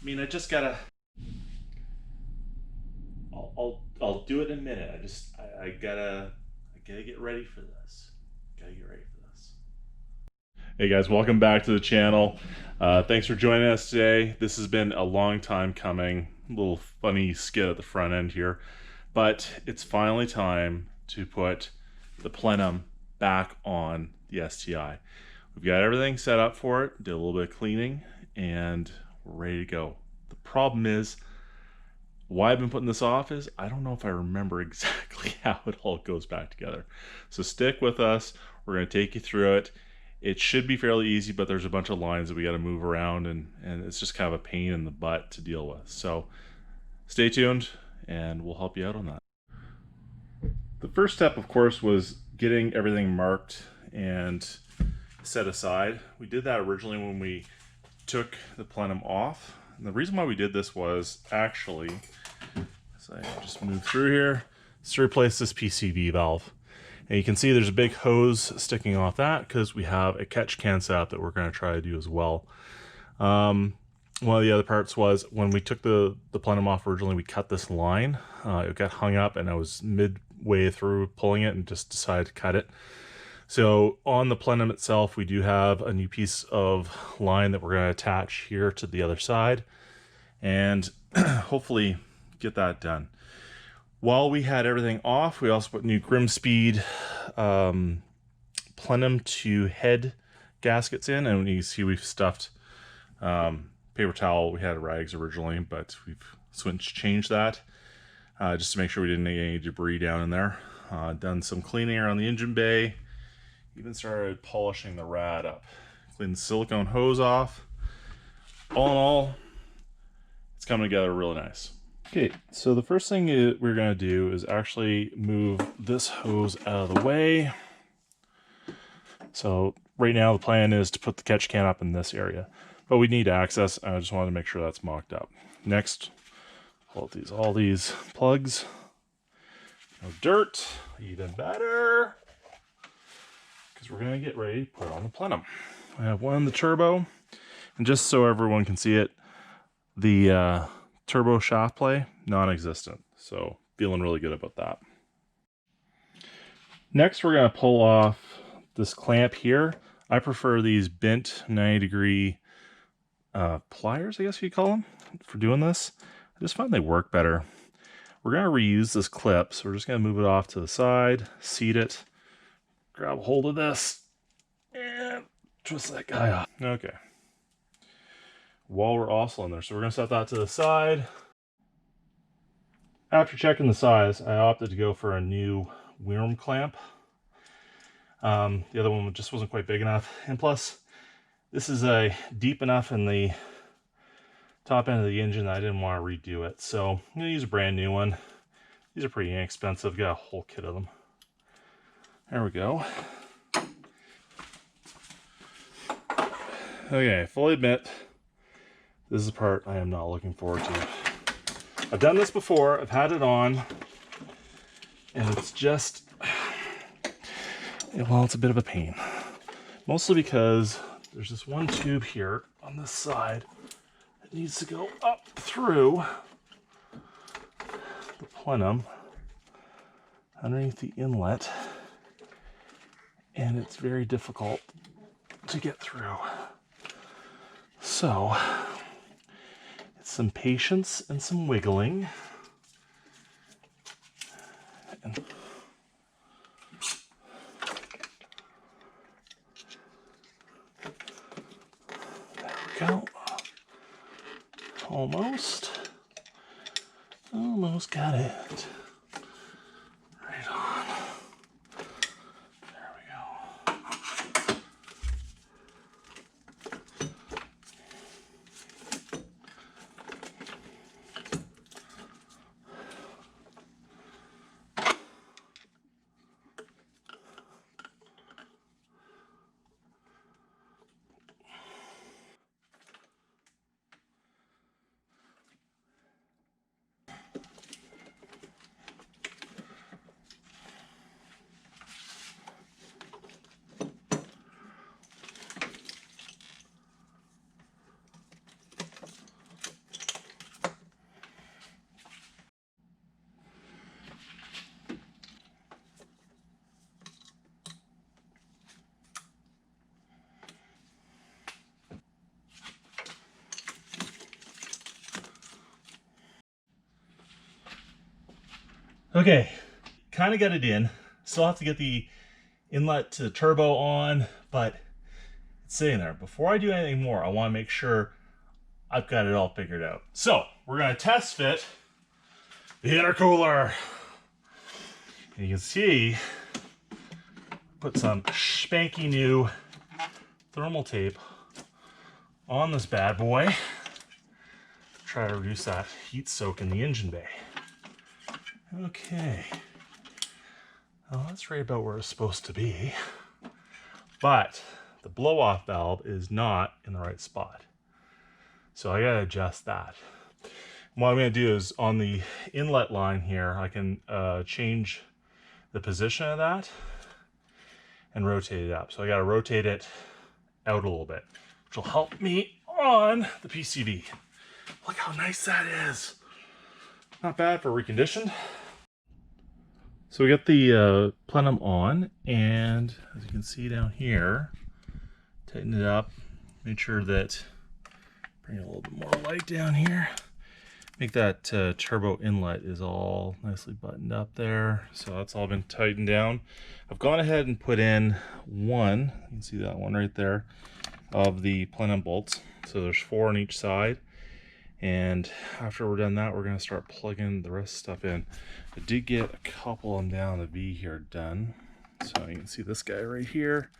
mean, I just gotta. I'll do it in a minute. I gotta get ready for this. Gotta get ready for this. Hey guys, welcome back to the channel. Thanks for joining us today. This has been a long time coming. A little funny skit at the front end here, but it's finally time to put the plenum back on the STI. We've got everything set up for it, did a little bit of cleaning, and we're ready to go. The problem is, why I've been putting this off is I don't know if I remember exactly how it all goes back together. So stick with us. We're going to take you through it. It should be fairly easy, but there's a bunch of lines that we got to move around, and it's just kind of a pain in the butt to deal with. So stay tuned, and we'll help you out on that. The first step, of course, was getting everything marked and set aside. We did that originally when we took the plenum off. And the reason why we did this was actually, as I just move through here, is to replace this PCV valve. And you can see there's a big hose sticking off that because we have a catch can setup that we're going to try to do as well. One of the other parts was when we took the plenum off originally, we cut this line. It got hung up and I was midway through pulling it and just decided to cut it. So on the plenum itself, we do have a new piece of line that we're going to attach here to the other side and hopefully get that done. While we had everything off, we also put new Grimm Speed plenum to head gaskets in, and you can see we've stuffed paper towel. We had rags originally, but we've changed that just to make sure we didn't get any debris down in there. Done some cleaning around the engine bay. Even started polishing the rad up. Cleaned the silicone hose off. All in all, it's coming together really nice. Okay, so the first thing we're going to do is actually move this hose out of the way. So right now the plan is to put the catch can up in this area, but we need access, and I just wanted to make sure that's mocked up. Next, pull out all these plugs. No dirt, even better, because we're going to get ready to put it on the plenum. I have one in the turbo, and just so everyone can see it, the turbo shaft play, non-existent. So feeling really good about that. Next, we're going to pull off this clamp here. I prefer these bent 90-degree pliers, I guess you call them, for doing this. I just find they work better. We're going to reuse this clip, so we're just going to move it off to the side, seat it, grab a hold of this, and twist that guy off. Okay. While we're also in there, so we're going to set that to the side. After checking the size, I opted to go for a new worm clamp. The other one just wasn't quite big enough, and plus this is deep enough in the top end of the engine that I didn't want to redo it, so I'm going to use a brand new one. These are pretty inexpensive, got a whole kit of them. There we go. Okay, fully admit, this is the part I am not looking forward to. I've done this before, I've had it on, and it's just, well, it's a bit of a pain. Mostly because there's this one tube here on this side that needs to go up through the plenum, underneath the inlet, and it's very difficult to get through. So, it's some patience and some wiggling. And there we go. Almost got it. Right on. There we go. Okay, kind of got it in. Still have to get the inlet to the turbo on, but it's sitting there. Before I do anything more, I want to make sure I've got it all figured out. So we're going to test fit the intercooler. And you can see, put some spanky new thermal tape on this bad boy. Try to reduce that heat soak in the engine bay. Okay. Well, that's right about where it's supposed to be. But the blow-off valve is not in the right spot. So I gotta adjust that. What I'm gonna do is on the inlet line here, I can change the position of that and rotate it up. So I gotta rotate it out a little bit, which will help me on the PCV. Look how nice that is. Not bad for reconditioned. So we got the plenum on, and as you can see down here, tighten it up, make sure that, bring a little bit more light down here, make that turbo inlet is all nicely buttoned up there. So that's all been tightened down. I've gone ahead and put in one, you can see that one right there, of the plenum bolts. So there's 4 on each side. And after we're done that, we're going to start plugging the rest of the stuff in. I did get a couple of them down the V here done. So you can see this guy right here.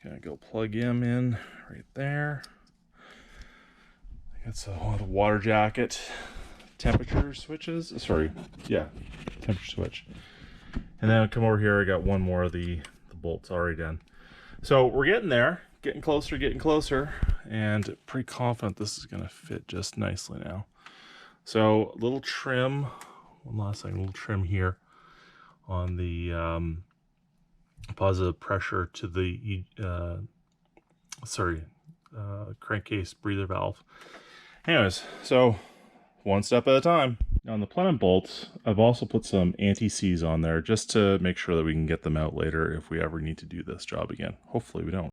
Gonna go plug him in right there. That's one of the water jacket temperature switches. Sorry, yeah, temperature switch. And then I'll come over here. I got one more of the bolts already done. So we're getting there, getting closer, and pretty confident this is gonna fit just nicely now. So a little trim, one last thing, a little trim here on the positive pressure to the crankcase breather valve. Anyways, so one step at a time. On the plenum bolts, I've also put some anti-seize on there just to make sure that we can get them out later if we ever need to do this job again. Hopefully we don't.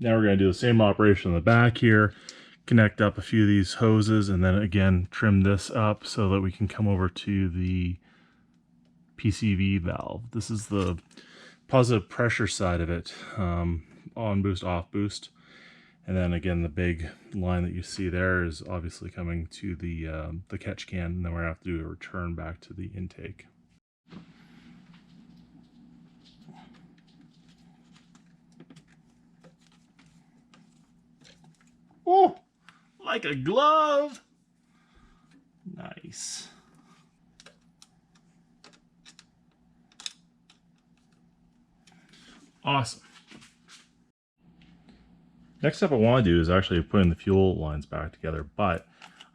Now we're going to do the same operation on the back here, connect up a few of these hoses, and then again trim this up so that we can come over to the PCV valve. This is the positive pressure side of it, on boost, off boost. And then again, the big line that you see there is obviously coming to the catch can, and then we're going to have to do a return back to the intake. Oh, like a glove. Nice. Awesome. Next step I want to do is actually putting the fuel lines back together, but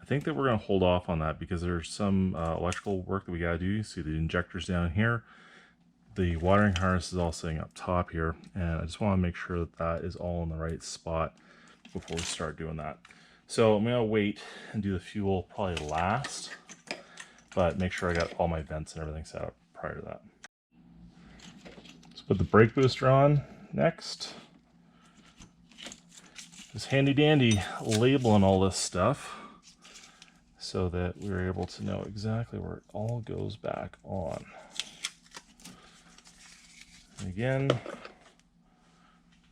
I think that we're going to hold off on that because there's some electrical work that we got to do. You see the injectors down here. The wiring harness is all sitting up top here, and I just want to make sure that that is all in the right spot before we start doing that. So I'm going to wait and do the fuel probably last, but make sure I got all my vents and everything set up prior to that. Let's put the brake booster on next. Just handy dandy labeling all this stuff so that we're able to know exactly where it all goes back on. And again,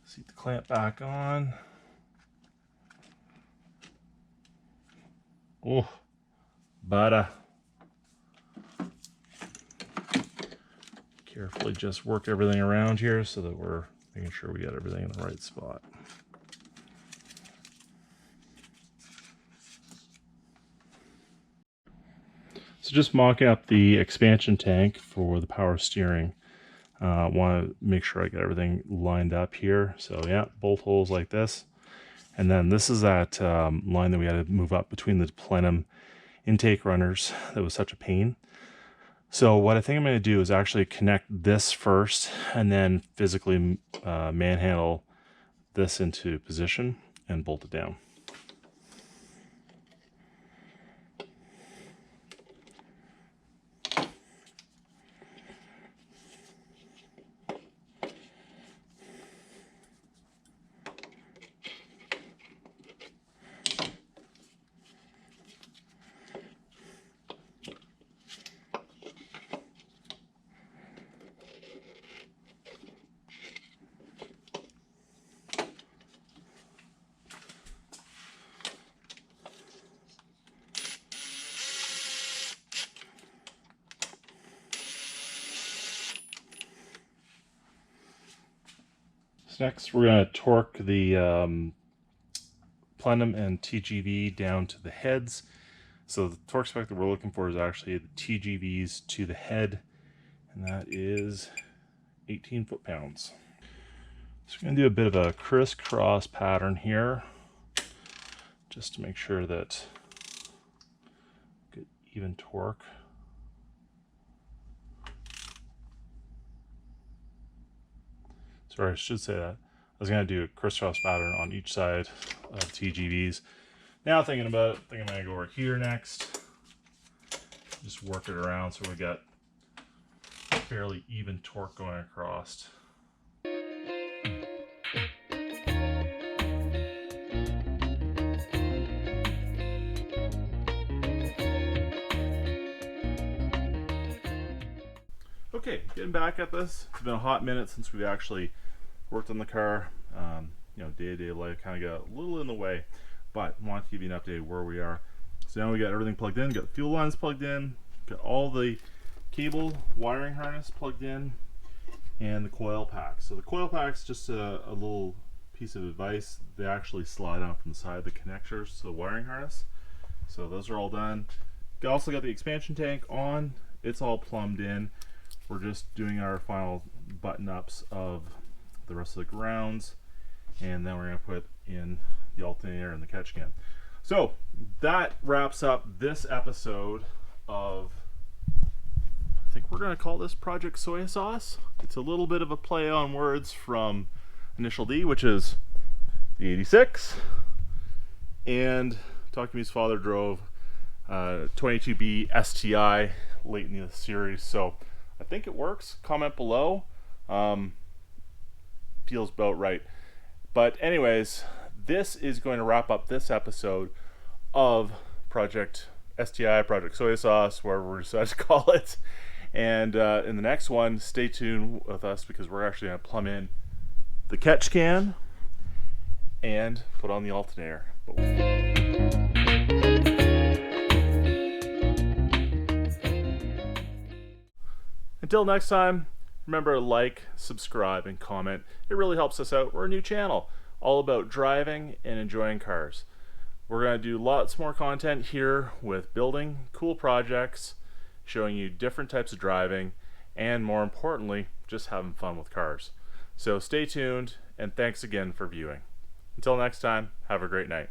seat the clamp back on. Oh, butter. Carefully just work everything around here so that we're making sure we got everything in the right spot. So just mocking up the expansion tank for the power steering. Want to make sure I get everything lined up here. So yeah, both holes like this. And then this is that line that we had to move up between the plenum intake runners that was such a pain. So what I think I'm going to do is actually connect this first and then physically manhandle this into position and bolt it down. So next we're going to torque the plenum and TGV down to the heads. So the torque spec that we're looking for is actually the TGVs to the head, and that is 18 foot-pounds. So we're going to do a bit of a crisscross pattern here, just to make sure that good even torque. Sorry, I should say that. I was going to do a crisscross pattern on each side of TGVs. Now thinking about it, I think I'm going to go over here next. Just work it around so we got fairly even torque going across. Okay, getting back at this. It's been a hot minute since we've actually worked on the car. You know, day-to-day life kind of got a little in the way, but I wanted to give you an update of where we are. So now we got everything plugged in, got the fuel lines plugged in, got all the cable wiring harness plugged in, and the coil pack. So the coil pack's just a little piece of advice. They actually slide out from the side of the connectors to the wiring harness. So those are all done. Also got the expansion tank on. It's all plumbed in. We're just doing our final button-ups of the rest of the grounds, and then we're going to put in the alternator and the catch can. So that wraps up this episode of, I think we're going to call this Project Soya Sauce. It's a little bit of a play on words from Initial D, which is the 86, and Talk to Me's father drove 22B STI late in the series, so I think it works. Comment below. Feels about right. But anyways, this is going to wrap up this episode of Project STI, Project Soya Sauce, whatever we decide to call it. And in the next one, stay tuned with us because we're actually going to plumb in the catch can and put on the alternator. Until next time, remember to like, subscribe, and comment. It really helps us out. We're a new channel, all about driving and enjoying cars. We're going to do lots more content here with building cool projects, showing you different types of driving, and more importantly, just having fun with cars. So stay tuned, and thanks again for viewing. Until next time, have a great night.